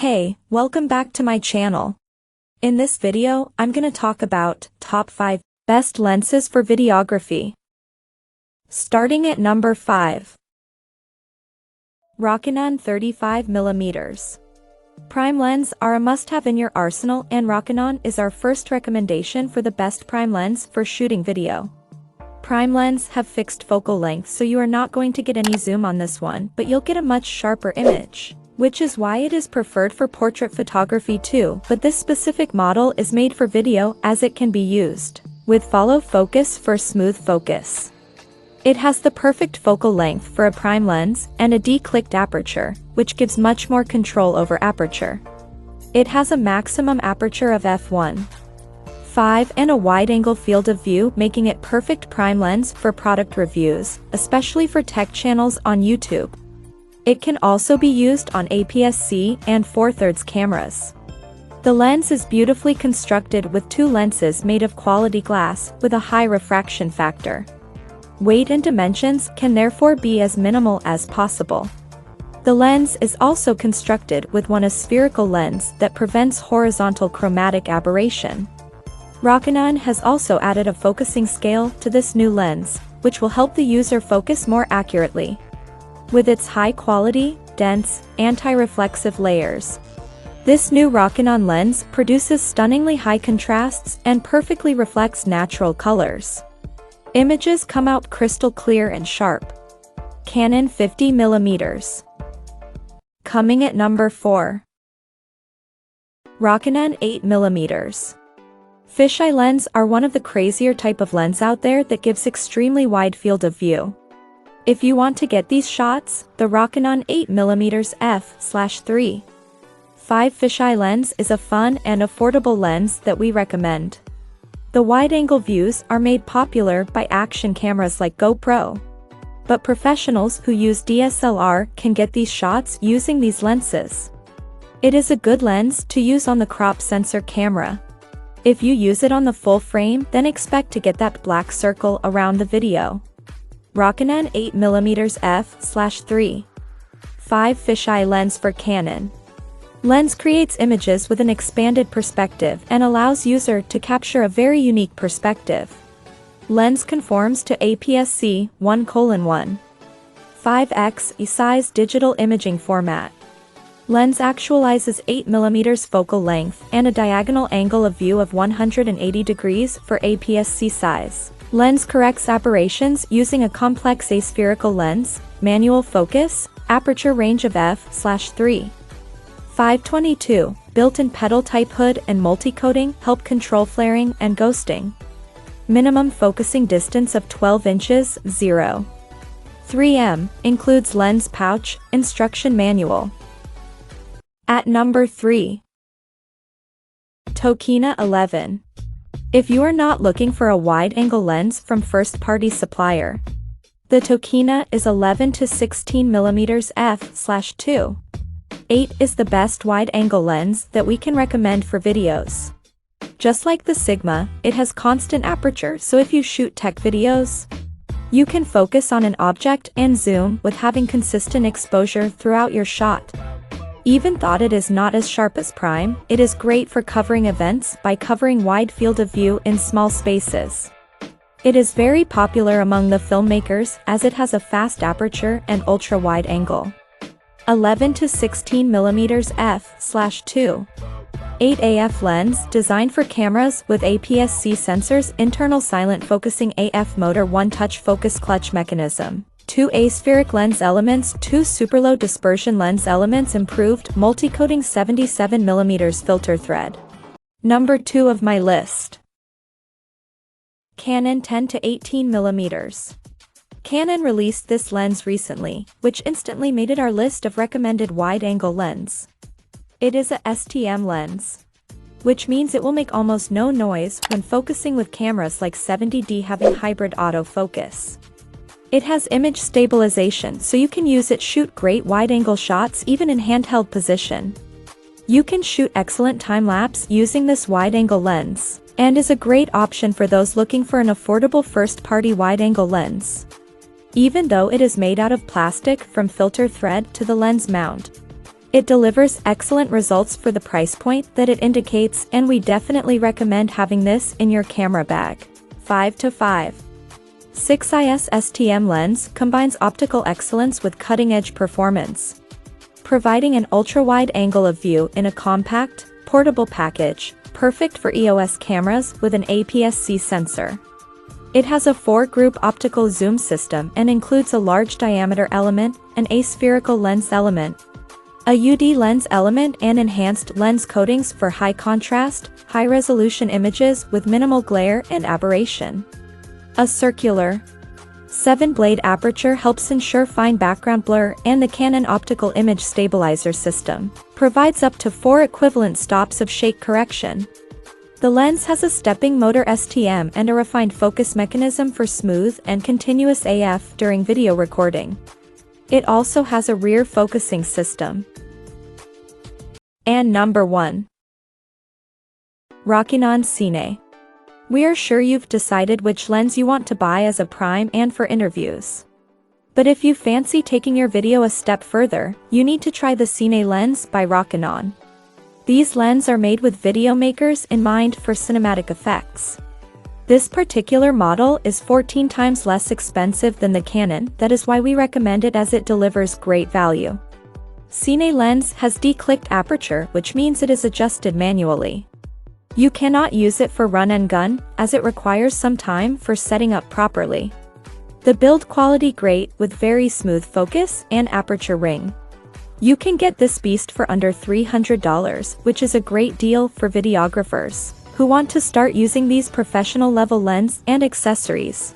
Hey, welcome back to my channel. In this video, I'm gonna talk about top 5 best lenses for videography. Starting at number 5. Rokinon 35mm. Prime lens are a must-have in your arsenal, and Rokinon is our first recommendation for the best prime lens for shooting video. Prime lens have fixed focal length, so you are not going to get any zoom on this one, but you'll get a much sharper image, which is why it is preferred for portrait photography too. But this specific model is made for video, as it can be used with follow focus for smooth focus. It has the perfect focal length for a prime lens and a declicked aperture, which gives much more control over aperture. It has a maximum aperture of f1.5 and a wide-angle field of view, making it perfect prime lens for product reviews, especially for tech channels on YouTube. It can also be used on APS-C and 4/3 cameras. The lens is beautifully constructed with two lenses made of quality glass with a high refraction factor. Weight and dimensions can therefore be as minimal as possible. The lens is also constructed with a spherical lens that prevents horizontal chromatic aberration. Rokinon has also added a focusing scale to this new lens, which will help the user focus more accurately. With its high-quality, dense, anti-reflexive layers, this new Rokinon lens produces stunningly high contrasts and perfectly reflects natural colors. Images come out crystal clear and sharp. Canon 50mm. Coming at number 4. Rokinon 8mm. Fisheye lens are one of the crazier type of lens out there that gives extremely wide field of view. If you want to get these shots, the Rokinon 8mm f/3.5 fisheye lens is a fun and affordable lens that we recommend. The wide-angle views are made popular by action cameras like GoPro, but professionals who use DSLR can get these shots using these lenses. It is a good lens to use on the crop sensor camera. If you use it on the full frame, then expect to get that black circle around the video. Rokinon 8mm f/3.5 fisheye lens for Canon. Lens creates images with an expanded perspective and allows user to capture a very unique perspective. Lens conforms to APS-C 1:1 5x size digital imaging format. Lens actualizes 8mm focal length and a diagonal angle of view of 180 degrees for APS-C size. Lens corrects aberrations using a complex aspherical lens, manual focus, aperture range of f/3.522, built-in pedal-type hood and multi-coating help control flaring and ghosting. Minimum focusing distance of 12 inches, 0.3 m, includes lens pouch, instruction manual. At number 3. Tokina 11. If you are not looking for a wide-angle lens from first-party supplier, the Tokina is 11 to 16mm f/2.8 is the best wide-angle lens that we can recommend for videos. Just like the Sigma, it has constant aperture, so if you shoot tech videos, you can focus on an object and zoom with having consistent exposure throughout your shot. Even though it is not as sharp as prime, it is great for covering events by covering wide field of view in small spaces. It is very popular among the filmmakers as it has a fast aperture and ultra-wide angle. 11 to 16mm f/2.8 AF lens designed for cameras with APS-C sensors, internal silent focusing AF motor, 1-touch focus clutch mechanism. 2 aspheric lens elements, 2 superlow dispersion lens elements, improved multi-coating, 77mm filter thread. Number 2 of my list. Canon 10 to 18mm. Canon released this lens recently, which instantly made it our list of recommended wide-angle lens. It is a STM lens, which means it will make almost no noise when focusing with cameras like 70D having hybrid autofocus. It has image stabilization, so you can use it shoot great wide-angle shots even in handheld position. You can shoot excellent time-lapse using this wide-angle lens, and is a great option for those looking for an affordable first-party wide-angle lens. Even though it is made out of plastic from filter thread to the lens mount, It delivers excellent results for the price point that it indicates, and we definitely recommend having this in your camera bag. 5 to 5. 6is STM lens combines optical excellence with cutting-edge performance, providing an ultra-wide angle of view in a compact, portable package, perfect for EOS cameras with an APS-C sensor. It has a 4-group optical zoom system and includes a large diameter element, an aspherical lens element, a UD lens element, and enhanced lens coatings for high contrast, high-resolution images with minimal glare and aberration. A circular 7-blade aperture helps ensure fine background blur, and the Canon optical image stabilizer system provides up to 4 equivalent stops of shake correction. The lens has a stepping motor STM and a refined focus mechanism for smooth and continuous AF during video recording. It also has a rear focusing system. And number 1. Rokinon Cine. We are sure you've decided which lens you want to buy as a prime and for interviews. But if you fancy taking your video a step further, you need to try the Cine lens by Rokinon. These lenses are made with video makers in mind for cinematic effects. This particular model is 14 times less expensive than the Canon. That is why we recommend it, as it delivers great value. Cine lens has declicked aperture, which means it is adjusted manually. You cannot use it for run and gun, as it requires some time for setting up properly. The build quality great, with very smooth focus and aperture ring. You can get this beast for under $300, which is a great deal for videographers who want to start using these professional level lens and accessories.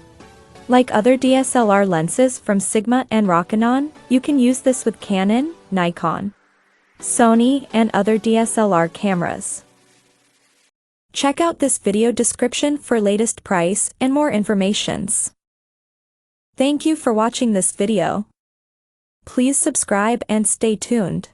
Like other DSLR lenses from Sigma and Rokinon, you can use this with Canon, Nikon, Sony, and other DSLR cameras. Check out this video description for latest price and more informations. Thank you for watching this video. Please subscribe and stay tuned.